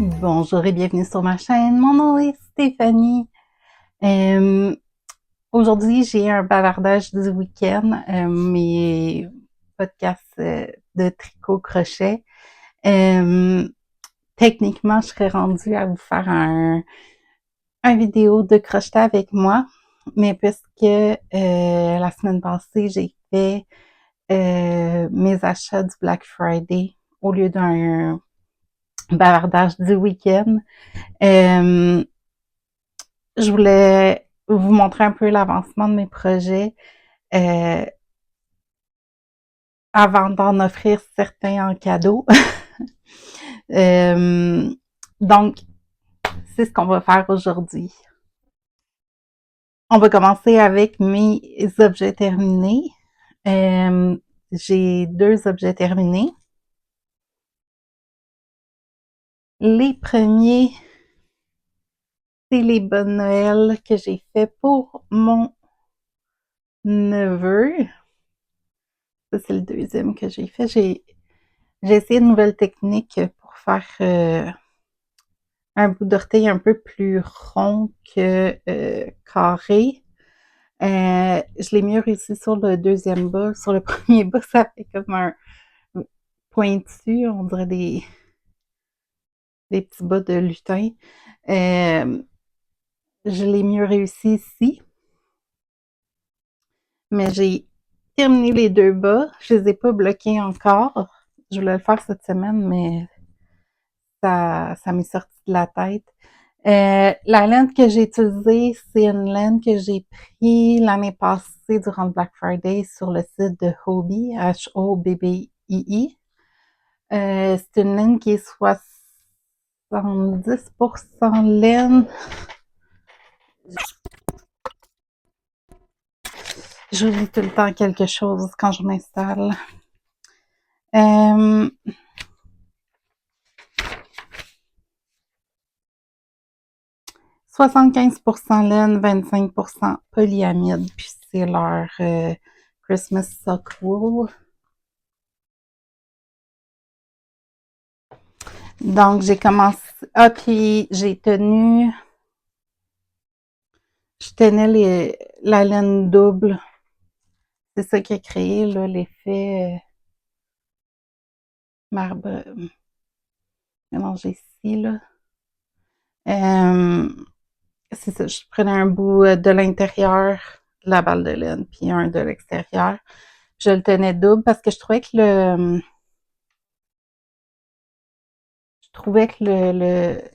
Bonjour et bienvenue sur ma chaîne. Mon nom est Stéphanie. Euh, Aujourd'hui, j'ai un bavardage du week-end, mes podcasts de tricot-crochet. Euh, Techniquement, je serais rendue à vous faire un vidéo de crochet avec moi, mais puisque la semaine passée, j'ai fait mes achats du Black Friday au lieu d'un bavardage du week-end, euh, je voulais vous montrer un peu l'avancement de mes projets euh, avant d'en offrir certains en cadeau. euh, donc, c'est ce qu'on va faire aujourd'hui. On va commencer avec mes objets terminés. Euh, j'ai 2 objets terminés. Les premiers, c'est les bonnes Noël que j'ai fait pour mon neveu. Ça, c'est le deuxième que j'ai fait. J'ai essayé une nouvelle technique pour faire un bout d'orteil un peu plus rond que carré. Je l'ai mieux réussi sur le deuxième bas. Sur le premier bas, ça fait comme un pointu, on dirait des petits bas de lutin. Euh, je l'ai mieux réussi ici, mais j'ai terminé les 2 bas. Je les ai pas bloqués encore. Je voulais le faire cette semaine, mais ça m'est sorti de la tête. La laine que j'ai utilisée, c'est une laine que j'ai pris l'année passée durant le Black Friday sur le site de Hobbii, Hobbii. C'est une laine qui est 70% laine. J'oublie tout le temps quelque chose quand je m'installe. Euh, 75% laine, 25% polyamide, puis c'est leur Christmas Sock Wool. Donc, j'ai commencé. Ah, puis je tenais la laine double. C'est ça qui a créé là, l'effet marbre mélangé ici. Là. Euh, c'est ça, je prenais un bout de l'intérieur de la balle de laine, puis un de l'extérieur. Je le tenais double parce que je trouvais que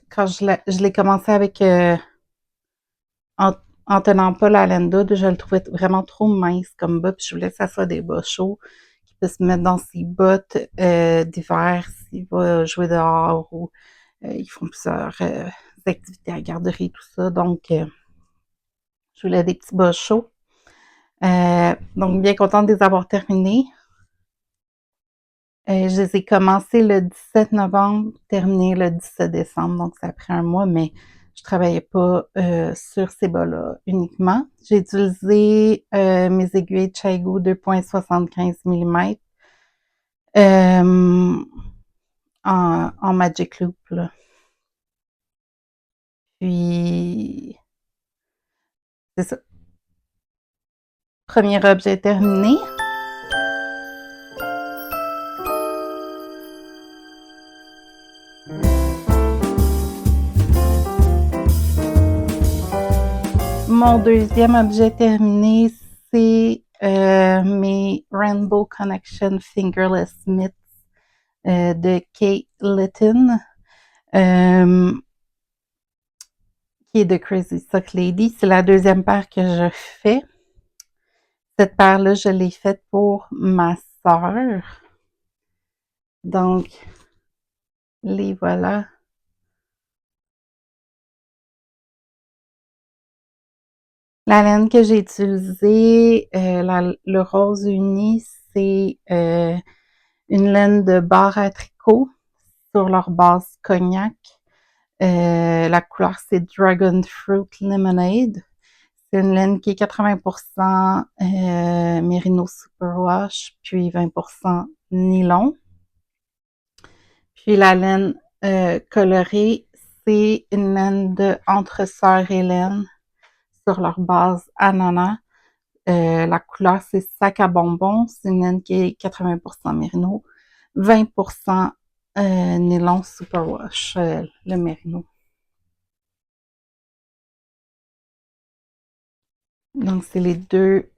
quand je l'ai commencé avec en, en tenant pas la laine double, je le trouvais vraiment trop mince comme bas, puis je voulais que ça soit des bas chauds, qu'il puisse mettre dans ses bottes d'hiver s'il va jouer dehors ou ils font plusieurs activités à la garderie, tout ça. Donc, je voulais des petits bas chauds. Donc, bien contente de les avoir terminés. Je les ai commencés le 17 novembre, terminés le 17 décembre, donc ça a pris un mois, mais je travaillais pas sur ces bas-là uniquement. J'ai utilisé mes aiguilles Chaigo 2.75 mm en Magic Loop. Là. Puis, c'est ça. Premier objet terminé. Mon deuxième objet terminé, c'est mes Rainbow Connection Fingerless Mitts de Kate Litton, qui est de Crazy Sock Lady. C'est la deuxième paire que je fais. Cette paire-là, je l'ai faite pour ma sœur. Donc, les voilà. La laine que j'ai utilisée, le rose uni, c'est une laine de barre à tricot sur leur base cognac. La couleur, c'est Dragon Fruit Lemonade. C'est une laine qui est 80% Merino Superwash, puis 20% nylon. Puis la laine colorée, c'est une laine de Entre Sœurs et Laine sur leur base ananas. La couleur, c'est Sac à bonbons. C'est une laine qui est 80% mérino, 20% nylon superwash, le mérino. Donc, c'est les deux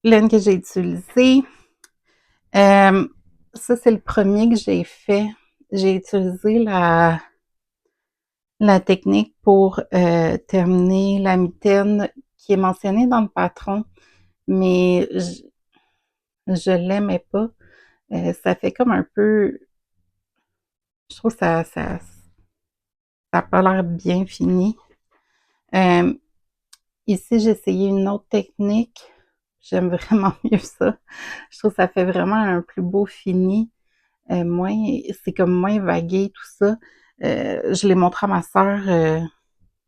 laines que j'ai utilisées. Ça, c'est le premier que j'ai fait. J'ai utilisé la technique pour terminer la mitaine qui est mentionnée dans le patron, mais je l'aimais pas. Ça fait comme un peu... Je trouve que ça a pas l'air bien fini. Euh, Ici, j'ai essayé une autre technique. J'aime vraiment mieux ça. Je trouve que ça fait vraiment un plus beau fini. Moins, c'est comme moins vagué, tout ça. Je l'ai montré à ma sœur.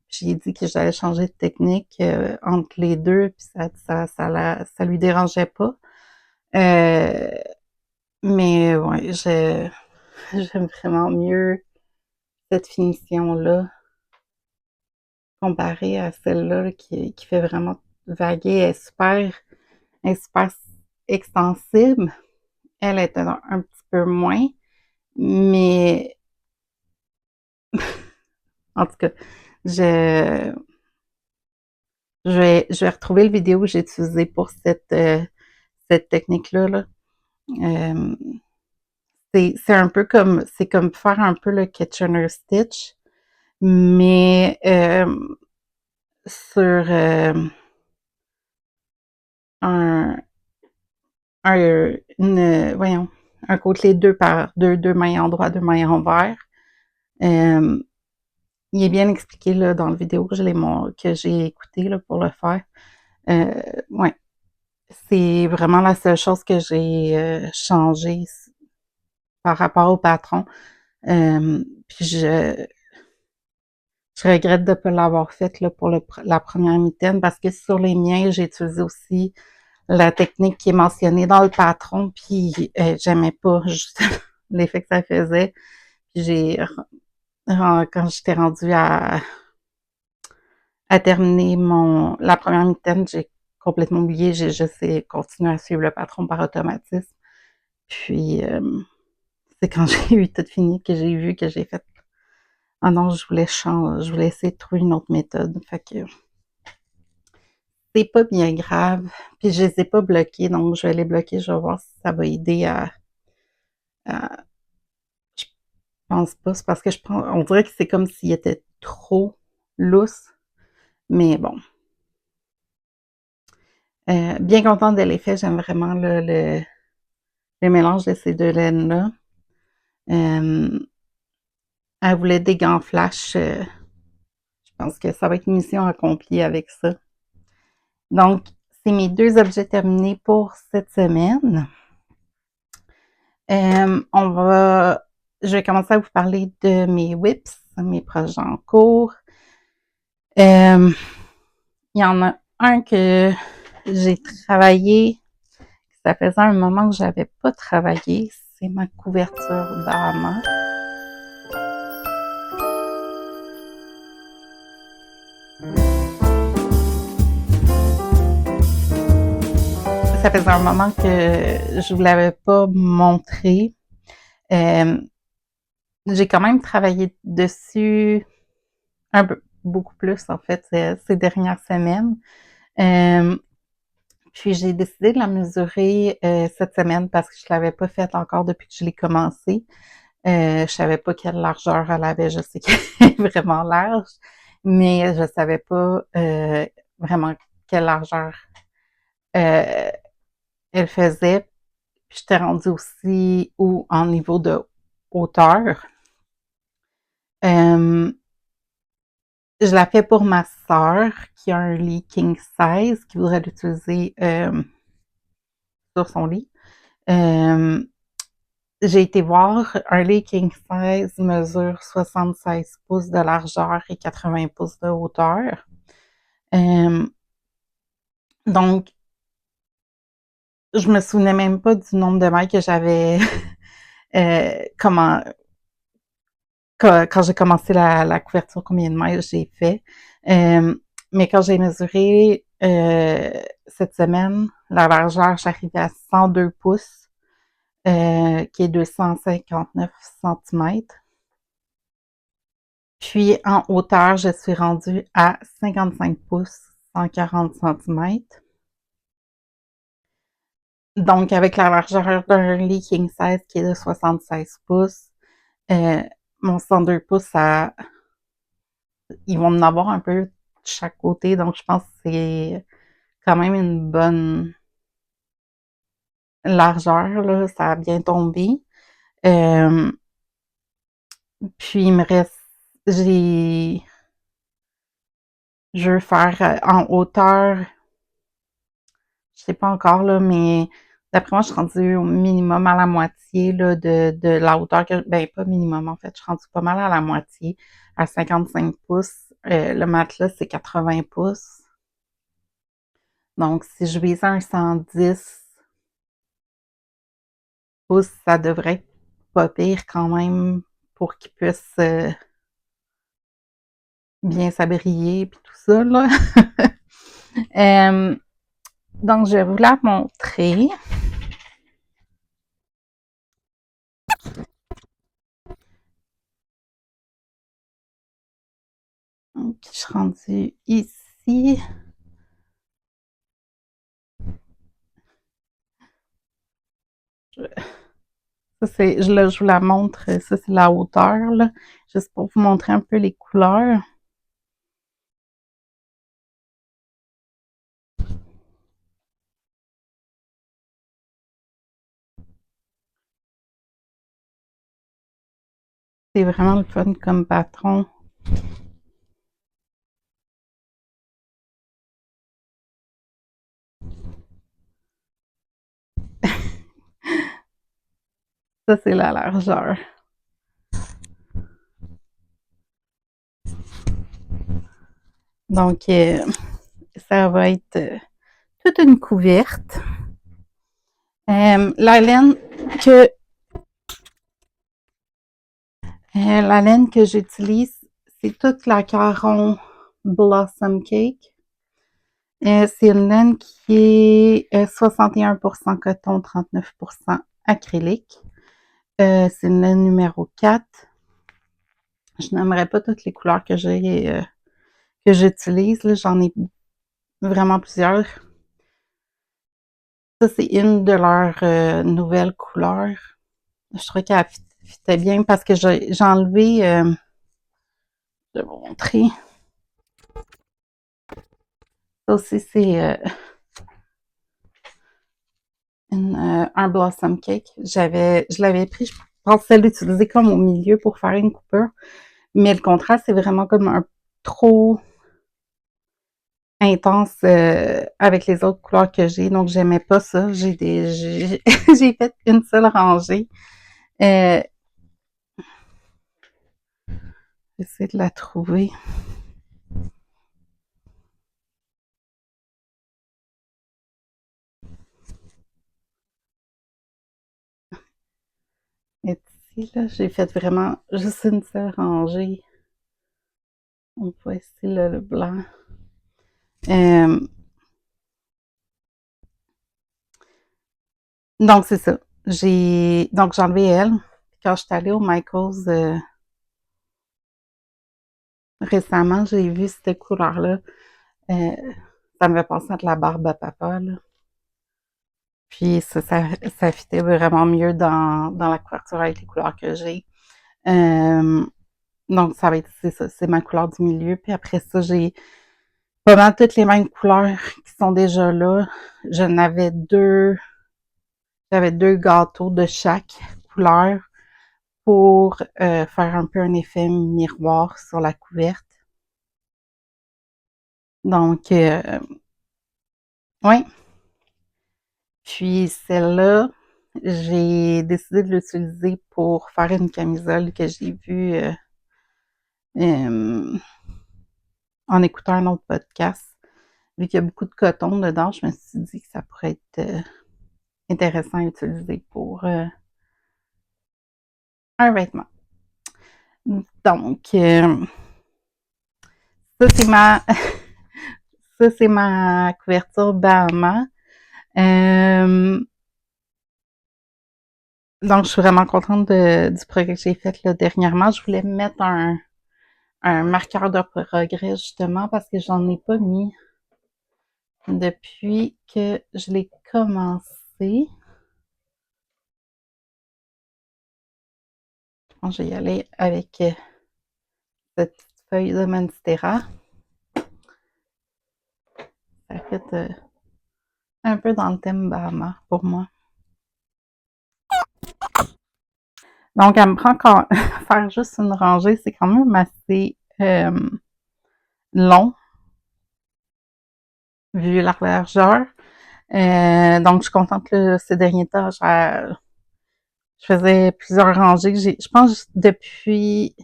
J'ai dit que j'allais changer de technique entre les deux, puis ça lui dérangeait pas. Euh, mais ouais, j'aime vraiment mieux cette finition-là comparée à celle-là là, qui fait vraiment vaguer. Elle est super extensible. Elle est un petit peu moins, mais en tout cas, je, je vais retrouver le vidéo que j'ai utilisée pour cette technique-là. Là. Euh, c'est un peu comme, c'est comme faire un peu le Kitchener Stitch, mais sur un, voyons, un côté deux par deux mailles en droit, deux mailles envers. Euh, il est bien expliqué là, dans la vidéo que j'ai écouté là, pour le faire. Ouais, c'est vraiment la seule chose que j'ai changé par rapport au patron. Puis je regrette de ne pas l'avoir fait là, pour la première mitaine parce que sur les miens, j'ai utilisé aussi la technique qui est mentionnée dans le patron, puis j'aimais pas juste l'effet que ça faisait. Puis quand j'étais rendue à terminer la première mitaine, j'ai complètement oublié, j'ai juste continué à suivre le patron par automatisme. Puis c'est quand j'ai eu tout fini que j'ai vu que j'ai fait ah non, je voulais essayer de trouver une autre méthode. Fait que c'est pas bien grave. Puis je les ai pas bloqués, donc je vais les bloquer, je vais voir si ça va aider je pense pas, c'est parce que on dirait que c'est comme s'il était trop lousse, mais bon. Bien contente de l'effet, j'aime vraiment le mélange de ces deux laines-là. Elle voulait des gants flash, je pense que ça va être une mission accomplie avec ça. Donc, c'est mes deux objets terminés pour cette semaine. Je vais commencer à vous parler de mes whips, mes projets en cours. Il y en a un que j'ai travaillé, ça faisait un moment que j'avais pas travaillé, c'est ma couverture Bahama. Ça faisait un moment que je vous l'avais pas montré. J'ai quand même travaillé dessus un peu, beaucoup plus en fait ces dernières semaines. Puis j'ai décidé de la mesurer cette semaine parce que je l'avais pas faite encore depuis que je l'ai commencé. Je savais pas quelle largeur elle avait. Je sais qu'elle est vraiment large, mais je savais pas vraiment quelle largeur euh, elle faisait. Puis j'étais rendue aussi en niveau de hauteur. Euh, je la fais pour ma sœur qui a un lit king size, qui voudrait l'utiliser sur son lit. J'ai été voir un lit king size mesure 76 pouces de largeur et 80 pouces de hauteur. Donc, je me souvenais même pas du nombre de mailles que j'avais comment quand j'ai commencé la couverture, combien de mètres j'ai fait. Mais quand j'ai mesuré cette semaine, la largeur, j'arrivais à 102 pouces, qui est 259 centimètres. Puis en hauteur, je suis rendue à 55 pouces, 140 centimètres. Donc, avec la largeur d'un lit king size qui est de 76 pouces, euh, mon 102 pouces, ils vont en avoir un peu de chaque côté. Donc, je pense que c'est quand même une bonne largeur, là. Ça a bien tombé. Euh, Puis, il me reste, je veux faire en hauteur, je sais pas encore, là, mais d'après moi, je suis rendue au minimum à la moitié, là, de la hauteur ben, pas minimum, en fait, je suis rendue pas mal à la moitié, à 55 pouces. Le matelas, c'est 80 pouces. Donc, si je vise un 110 pouces, ça devrait être pas pire quand même pour qu'il puisse bien s'abrier puis tout ça, là. Donc, je vais vous la montrer. Donc, je suis rendue ici. Je vous la montre. Ça, c'est la hauteur, là. Juste pour vous montrer un peu les couleurs. C'est vraiment le fun comme patron. Ça, c'est la largeur. Donc, ça va être toute une couverte. La laine que j'utilise, c'est toute la Caron Blossom Cake. C'est une laine qui est 61% coton, 39% acrylique. C'est une laine numéro 4. Je n'aimerais pas toutes les couleurs que j'utilise. J'en ai vraiment plusieurs. Ça, c'est une de leurs nouvelles couleurs. Je trouvais qu'elle fitait bien parce que j'ai enlevé, je vais vous montrer. Ça aussi, c'est un Blossom Cake. Je l'avais pris, je pensais l'utiliser comme au milieu pour faire une coupure. Mais le contraste, c'est vraiment comme un trop intense avec les autres couleurs que j'ai. Donc, j'aimais pas ça. J'ai fait une seule rangée. Euh, J'essaie de la trouver. Et ici, là, j'ai fait vraiment juste une seule rangée. On voit ici là, le blanc. Euh, donc, c'est ça. J'ai enlevé elle. Quand je suis allée au Michaels récemment, j'ai vu cette couleur-là. Euh, Ça me fait penser à de la barbe à papa, là. Puis ça fitait vraiment mieux dans la couverture avec les couleurs que j'ai. Euh, donc, ça va être, c'est ça, c'est ma couleur du milieu. Puis après ça, j'ai pas mal toutes les mêmes couleurs qui sont déjà là. J'avais deux gâteaux de chaque couleur pour faire un peu un effet miroir sur la couverte. Donc, oui. Puis celle-là, j'ai décidé de l'utiliser pour faire une camisole que j'ai vue euh, en écoutant un autre podcast. Vu qu'il y a beaucoup de coton dedans, je me suis dit que ça pourrait être intéressant à utiliser pour un vêtement. Donc, ça, c'est ma, ça, c'est ma couverture Bahama. Donc, je suis vraiment contente du progrès que j'ai fait là, dernièrement. Je voulais mettre un marqueur de progrès justement parce que j'en ai pas mis depuis que je l'ai commencé. Je pense que je vais y aller avec cette petite feuille de Monstera. Ça fait un peu dans le thème Bahama pour moi. Donc, elle me prend quand faire juste une rangée, c'est quand même assez long vu la largeur. Donc, je suis contente que ces derniers temps, je faisais plusieurs rangées. Je pense depuis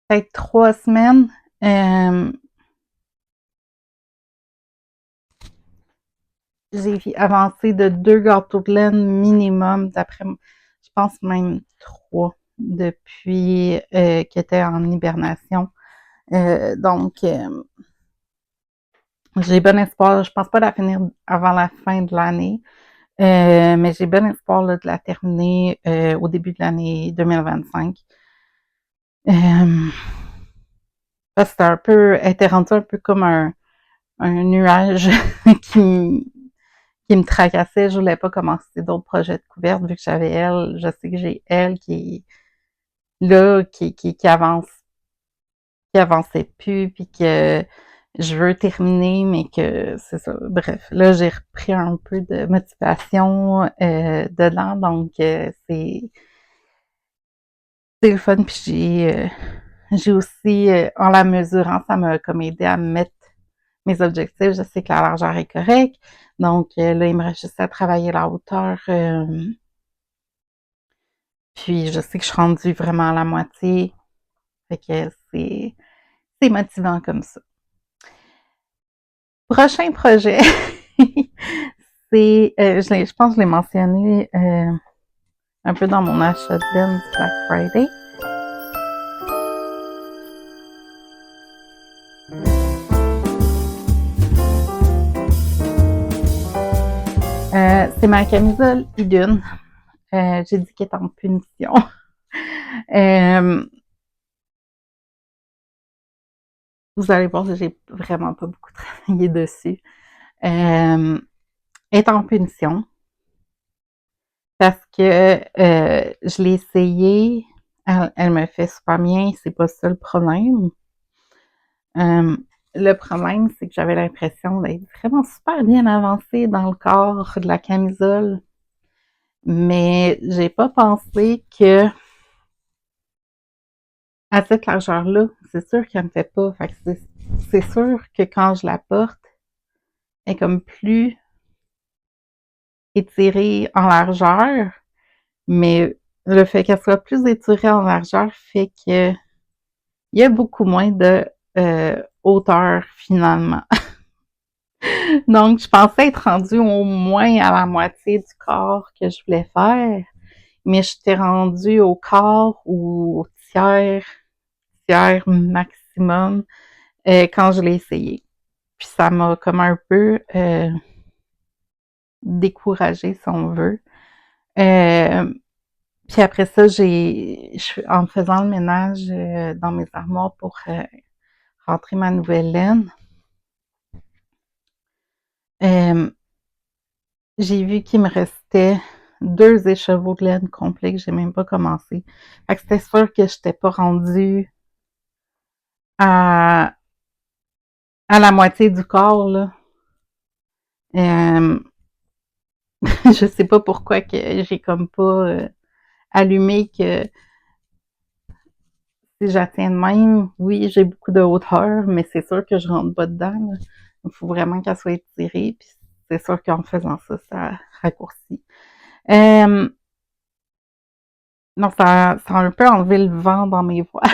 peut-être 3 semaines, j'ai avancé de 2 gâteaux de laine minimum, d'après moi. Je pense même 3 depuis qu'ils étaient en hibernation. Donc, j'ai bon espoir. Je pense pas la finir avant la fin de l'année, mais j'ai bon espoir là, de la terminer au début de l'année 2025. Parce que elle était rendue un peu comme un nuage qui me tracassait. Je voulais pas commencer d'autres projets de couverte vu que j'avais elle. Je sais que j'ai elle qui est là, qui avançait plus, puis que je veux terminer, mais que c'est ça. Bref, là, j'ai repris un peu de motivation dedans, donc c'est le fun. Puis j'ai aussi, en la mesurant, ça m'a comme aidé à mettre mes objectifs. Je sais que la largeur est correcte, donc là, il me reste juste à travailler la hauteur. Puis je sais que je suis rendue vraiment à la moitié, fait que c'est motivant comme ça. Prochain projet, c'est, je pense que je l'ai mentionné un peu dans mon achat de laine du Black Friday. C'est ma camisole Idune. J'ai dit qu'elle est en punition. Vous allez voir, j'ai vraiment pas beaucoup travaillé dessus. Elle est en punition parce que je l'ai essayé, elle me fait super bien, c'est pas ça le problème. Le problème, c'est que j'avais l'impression d'être vraiment super bien avancée dans le corps de la camisole, mais j'ai pas pensé que à cette largeur-là, c'est sûr qu'elle me fait pas. Fait que c'est sûr que quand je la porte, elle est comme plus étirée en largeur, mais le fait qu'elle soit plus étirée en largeur fait que il y a beaucoup moins de hauteur finalement. Donc, je pensais être rendue au moins à la moitié du corps que je voulais faire, mais j'étais rendue au quart ou au tiers maximum quand je l'ai essayé. Puis ça m'a comme un peu découragée, si on veut. Puis après ça, en faisant le ménage dans mes armoires pour rentrer ma nouvelle laine, j'ai vu qu'il me restait 2 écheveaux de laine complets que j'ai même pas commencé. Fait que c'était sûr que j'étais pas rendue à, à la moitié du corps, là. Euh, je sais pas pourquoi que j'ai comme pas allumé que si j'attiens de même, oui, j'ai beaucoup de hauteur, mais c'est sûr que je rentre pas dedans, là. Il faut vraiment qu'elle soit étirée, puis c'est sûr qu'en faisant ça, ça raccourcit. Donc, ça a un peu enlevé le vent dans mes voiles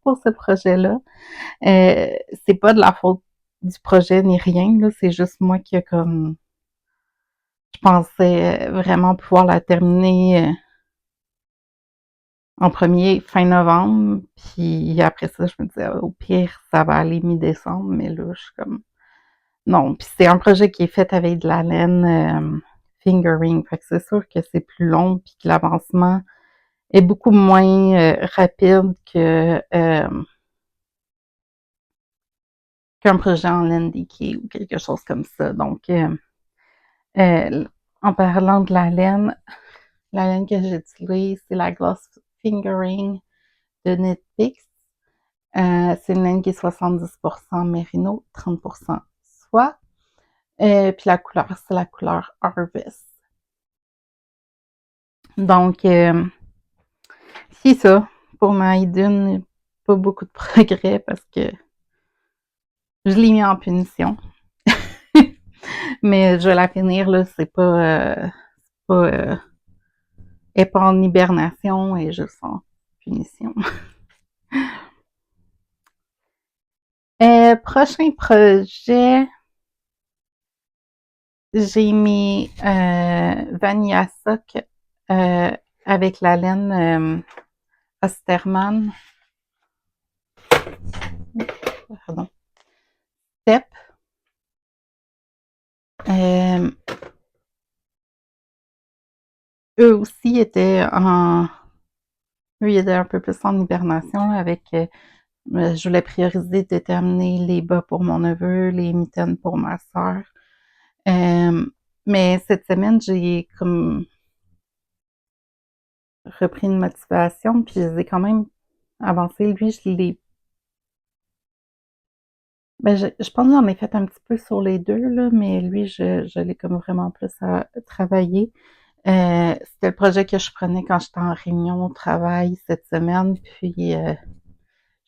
pour ce projet-là. C'est pas de la faute du projet ni rien, là, c'est juste moi qui a comme je pensais vraiment pouvoir la terminer en premier fin novembre, puis après ça, je me disais, au pire, ça va aller mi-décembre, mais là, je suis comme, non. Puis c'est un projet qui est fait avec de la laine fingering, fait que c'est sûr que c'est plus long, puis que l'avancement est beaucoup moins rapide qu'un projet en laine d'équier ou quelque chose comme ça. Donc, euh, en parlant de la laine que j'utilise, c'est la Gloss Fingering de Knitpicks. C'est une laine qui est 70% mérino, 30% soie. Puis la couleur, c'est la couleur Harvest. Donc, c'est ça. Pour ma Idune, pas beaucoup de progrès parce que je l'ai mis en punition. Mais je vais la finir, là. C'est pas elle est pas en hibernation, elle est juste en punition. Prochain projet, j'ai mis Vanilla Sock avec la laine Osterman. Pardon. Step. Eux aussi étaient eux, ils étaient un peu plus en hibernation avec je voulais prioriser déterminer les bas pour mon neveu, les mitaines pour ma soeur. Mais cette semaine, j'ai comme repris une motivation, puis je les ai quand même avancé. Lui, je l'ai. Ben, je pense que j'en ai fait un petit peu sur les deux, là, mais lui, je l'ai comme vraiment plus à travailler. C'était le projet que je prenais quand j'étais en réunion au travail cette semaine, puis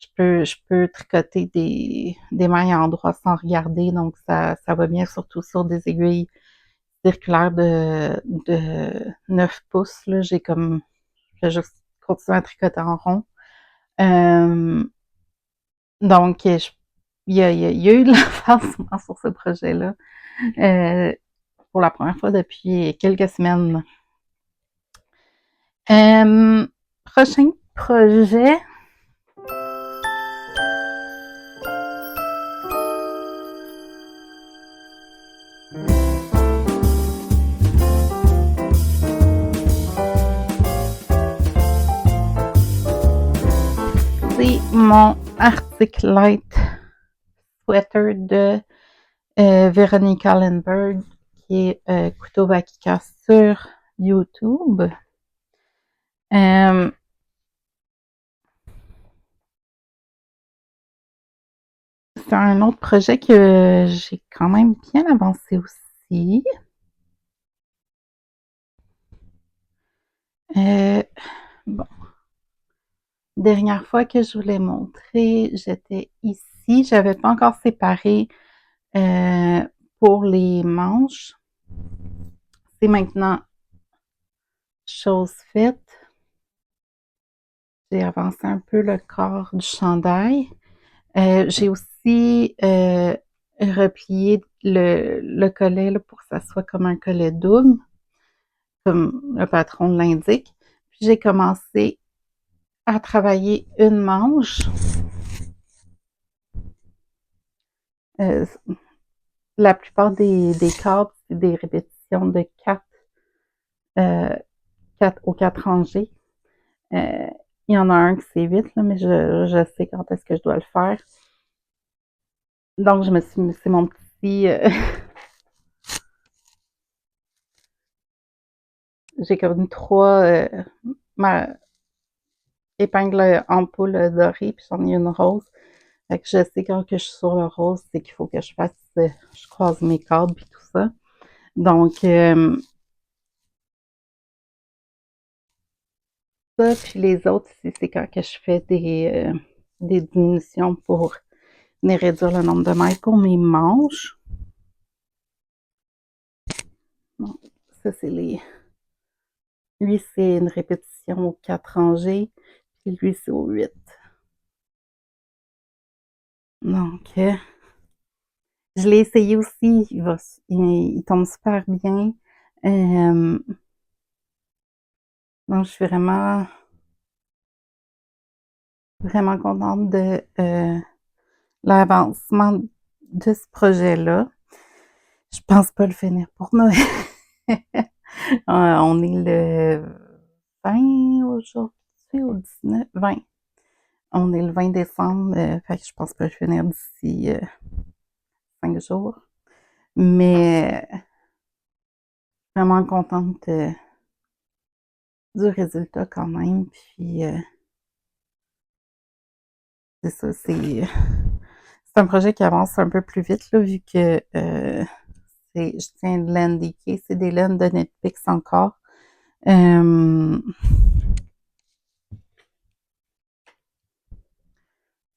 je peux tricoter des mailles en droit sans regarder, donc ça va bien, surtout sur des aiguilles circulaire de 9 pouces, là, je vais juste continuer à tricoter en rond. Donc, il y a eu de l'avancement sur ce projet-là pour la première fois depuis quelques semaines. Prochain projet. C'est mon Arctic Light sweater de Veronica Lindbergh, qui est Couteau Vakika sur YouTube. C'est un autre projet que j'ai quand même bien avancé aussi. Bon. Dernière fois que je vous l'ai montré, j'étais ici. J'avais pas encore séparé pour les manches. C'est maintenant chose faite. J'ai avancé un peu le corps du chandail. J'ai aussi replié le collet là, pour que ça soit comme un collet double, comme le patron l'indique. Puis j'ai commencé à travailler une manche. La plupart des cadres, c'est des répétitions de 4 aux 4 rangées. Il y en a un que c'est 8, là, mais je sais quand est-ce que je dois le faire. Donc, c'est mon petit, j'ai comme 3, ma épingle ampoule dorée, puis j'en ai une rose. Fait que je sais quand que je suis sur le rose, c'est qu'il faut que je fasse, je croise mes cadres puis tout ça. Donc, ça, puis les autres, c'est quand que je fais des diminutions pour venir réduire le nombre de mailles pour mes manches. Bon, ça, c'est les... Lui, c'est une répétition aux 4 rangées, puis lui, c'est aux 8. Donc, je l'ai essayé aussi, il tombe super bien. Donc, je suis vraiment vraiment contente de l'avancement de ce projet-là. Je pense pas le finir pour Noël. On est le 20 aujourd'hui ou 19? 20. On est le 20 décembre, fait que je pense pas le finir d'ici 5 jours. Mais vraiment contente du résultat quand même. Puis c'est ça, c'est un projet qui avance un peu plus vite là, vu que je tiens de l'indiquer, c'est des laines de Netflix encore.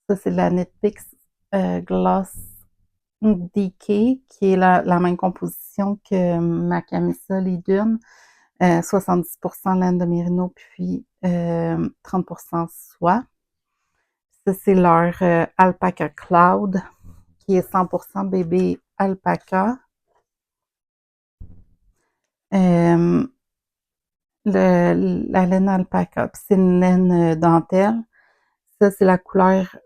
Ça, c'est de la Netflix Gloss DK, qui est la même composition que ma camisole Idune. 70% laine de mérino, puis 30% soie. Ça, c'est leur Alpaca Cloud, qui est 100% bébé alpaca. La laine alpaca, puis c'est une laine dentelle. Ça, c'est la couleur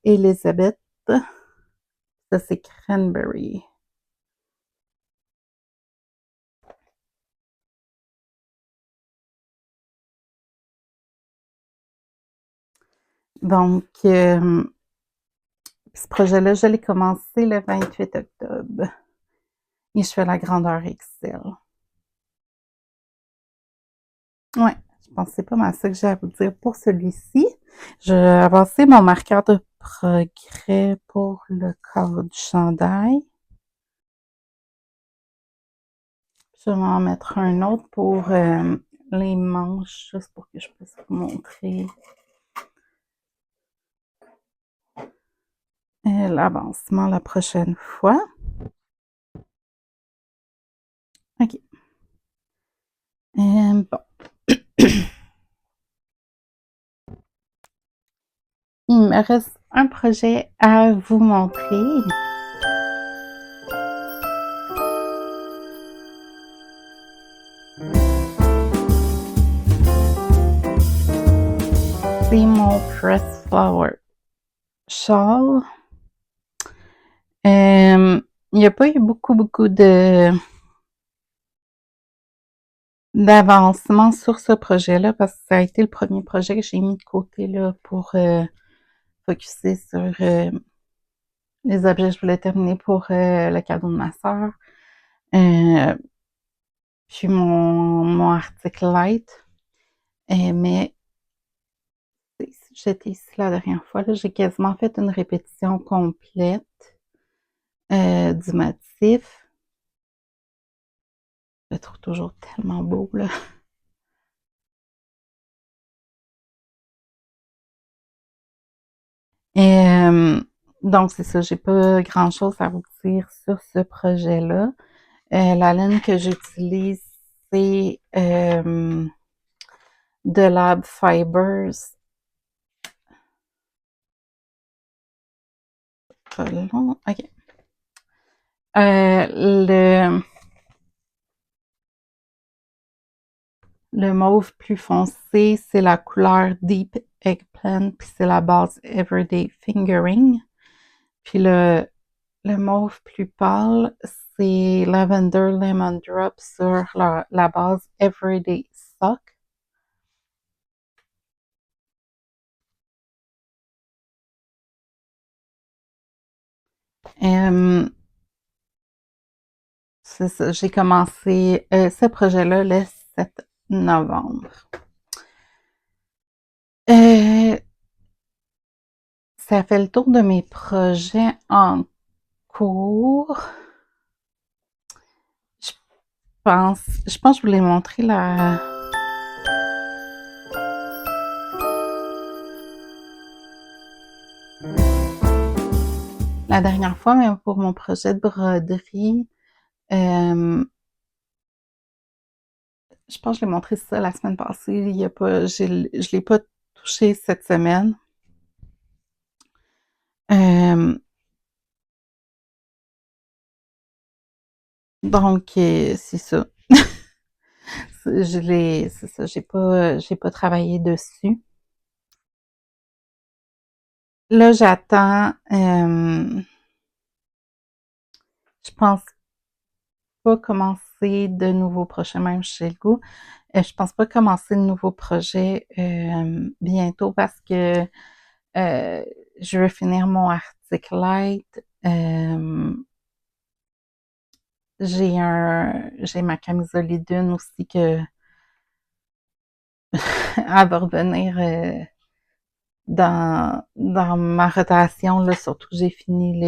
Elizabeth. Ça, c'est cranberry. Donc, ce projet-là, je l'ai commencé le 28 octobre. Et je fais la grandeur XL. Ouais, je pense que c'est pas mal ça que j'ai à vous dire pour celui-ci. Je vais avancer mon marqueur de progrès pour le corps du chandail. Je vais en mettre un autre pour les manches, juste pour que je puisse vous montrer l'avancement la prochaine fois. OK. Bon. Il me reste un projet à vous montrer. C'est mon Press Flower Shawl. Il n'y a pas eu beaucoup d'avancement sur ce projet-là parce que ça a été le premier projet que j'ai mis de côté là, pour focusser sur les objets que je voulais terminer pour le cadeau de ma soeur. Puis mon article light. Mais j'étais ici la dernière fois, là, j'ai quasiment fait une répétition complète du motif. Je le trouve toujours tellement beau, là. Et donc, c'est ça, j'ai pas grand-chose à vous dire sur ce projet-là. La laine que j'utilise, c'est de Lab Fibers. Pas long, ok. Le mauve plus foncé, c'est la couleur Deep Eggplant, puis c'est la base Everyday Fingering. Puis le mauve plus pâle, c'est Lavender Lemon Drop sur la base Everyday Sock. C'est ça, j'ai commencé ce projet-là le 7 novembre. Ça fait le tour de mes projets en cours. Je pense que je voulais montrer la dernière fois, mais pour mon projet de broderie. Je pense que je l'ai montré ça la semaine passée. Il y a pas, je l'ai pas touché cette semaine. Donc, c'est ça. C'est ça, j'ai pas travaillé dessus. là, j'attends, je pense pas commencer de nouveaux projets, même si j'ai le goût. Je pense pas commencer de nouveaux projets bientôt parce que euh, je veux finir mon article light. J'ai ma camisole d'une aussi que elle va revenir dans ma rotation, là, surtout que j'ai fini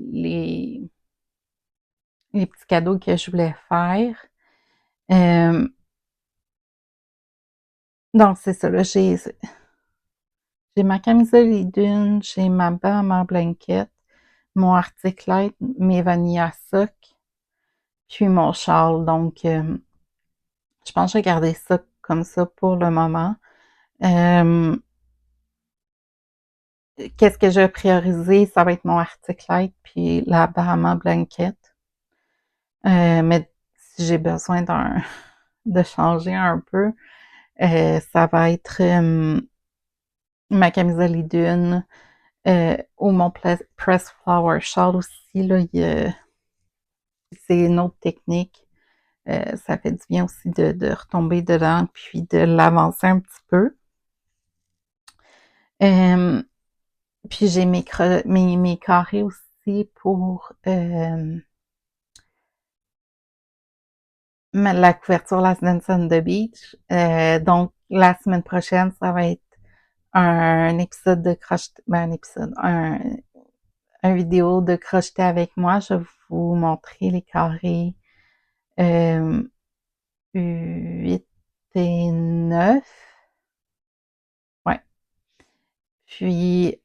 les petits cadeaux que je voulais faire. Euh, donc, c'est ça, là, j'ai ma camisole d'une, j'ai ma Bahama Blanket, mon Arctic Light, mes Vanilla Sock, puis mon châle. Donc, je pense que je vais garder ça comme ça pour le moment. Euh, Qu'est-ce que je vais prioriser? Ça va être mon Arctic Light puis la Bahama Blanket. Mais si j'ai besoin de changer un peu, ça va être ma camisole d'une ou mon Press Flower Shawl aussi. Là, c'est une autre technique. Ça fait du bien aussi de retomber dedans puis de l'avancer un petit peu. Euh, Puis j'ai mes carrés aussi pour la couverture Last Dance on the Beach. Donc la semaine prochaine, ça va être un épisode de crocheté, un vidéo de crocheté avec moi. Je vais vous montrer les carrés 8 et 9. Ouais. Puis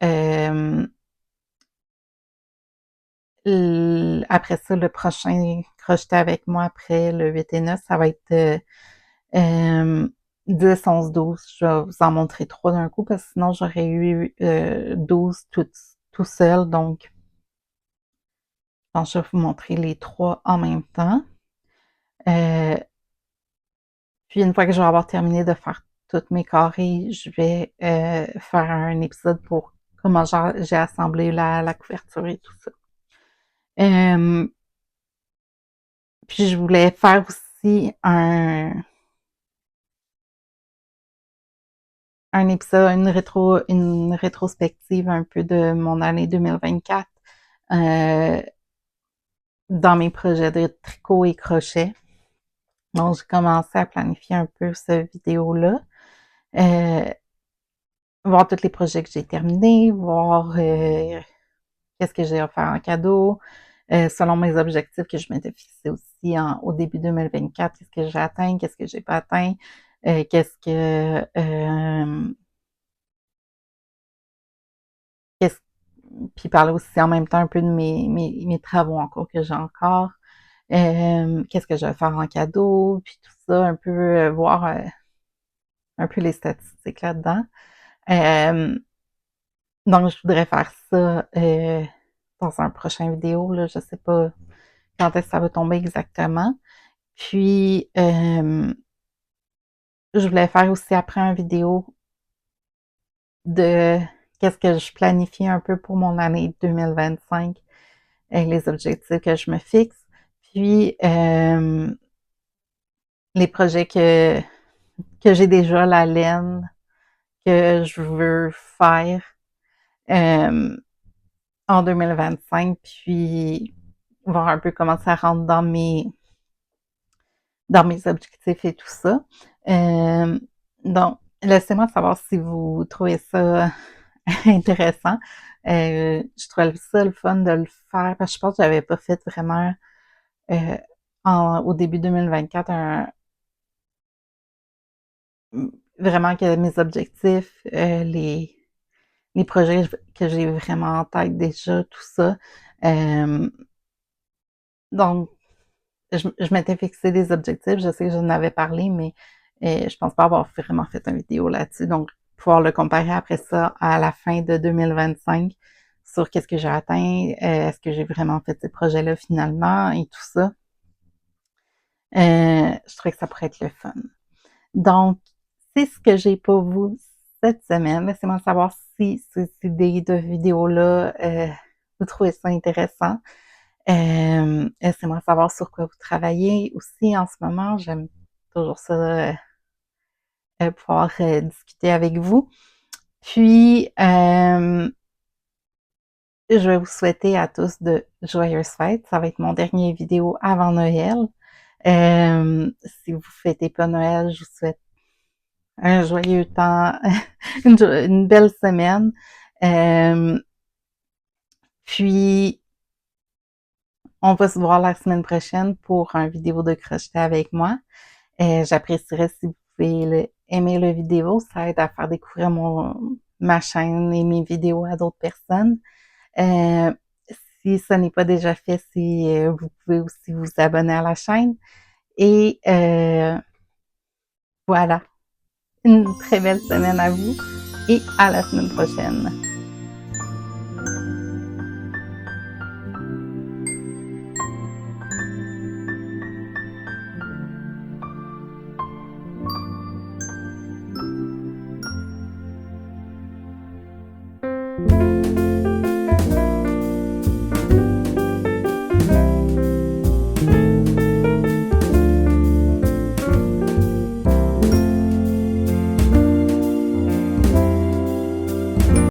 après ça, le prochain crocheté avec moi après le 8 et 9, ça va être 10, 11, 12. Je vais vous en montrer 3 d'un coup parce que sinon j'aurais eu 12 tout seul. Donc, je pense que je vais vous montrer les 3 en même temps. Euh, Puis une fois que je vais avoir terminé de faire toutes mes carrés, je vais faire un épisode pour comment j'ai assemblé la couverture et tout ça. Euh, Puis je voulais faire aussi un épisode, une rétrospective un peu de mon année 2024 euh, dans mes projets de tricot et crochet. Donc, j'ai commencé à planifier un peu cette vidéo-là. Euh, Voir tous les projets que j'ai terminés, voir qu'est-ce que j'ai offert en cadeau, selon mes objectifs que je m'étais fixés aussi au début 2024, qu'est-ce que j'ai atteint, qu'est-ce que j'ai pas atteint, qu'est-ce que qu'est-ce puis parler aussi en même temps un peu de mes travaux en cours que j'ai encore. Qu'est-ce que je vais faire en cadeau, puis tout ça, un peu voir un peu les statistiques là-dedans. Euh, donc, je voudrais faire ça dans un prochain vidéo. Là, je sais pas quand est-ce que ça va tomber exactement. Puis, je voulais faire aussi après une vidéo de qu'est-ce que je planifie un peu pour mon année 2025 et les objectifs que je me fixe. Puis, les projets que j'ai déjà la laine, que je veux faire euh, en 2025, puis voir un peu comment ça rentre dans mes objectifs et tout ça. Euh, donc, laissez-moi savoir si vous trouvez ça intéressant. Je trouvais ça le fun de le faire parce que je pense que j'avais pas fait vraiment euh, au début 2024 vraiment que mes objectifs, les projets que j'ai vraiment en tête déjà, tout ça. Euh, donc, je m'étais fixé des objectifs. Je sais que j'en avais parlé, mais je pense pas avoir vraiment fait une vidéo là-dessus. Donc, pouvoir le comparer après ça à la fin de 2025 sur qu'est-ce que j'ai atteint, est-ce que j'ai vraiment fait ces projets-là finalement et tout ça. Je trouvais que ça pourrait être le fun. Donc, c'est ce que j'ai pour vous cette semaine. Laissez-moi savoir si ces idées de vidéos-là, vous trouvez ça intéressant. Laissez-moi savoir sur quoi vous travaillez aussi en ce moment. J'aime toujours ça, pouvoir discuter avec vous. Puis, je vais vous souhaiter à tous de joyeuses fêtes. Ça va être mon dernier vidéo avant Noël. Si vous fêtez pas Noël, je vous souhaite un joyeux temps, une belle semaine. Puis, on va se voir la semaine prochaine pour un vidéo de crochet avec moi. J'apprécierais si vous pouvez aimer la vidéo. Ça aide à faire découvrir ma chaîne et mes vidéos à d'autres personnes. Euh, Si ce n'est pas déjà fait, vous pouvez aussi vous abonner à la chaîne. Et voilà, une très belle semaine à vous et à la semaine prochaine.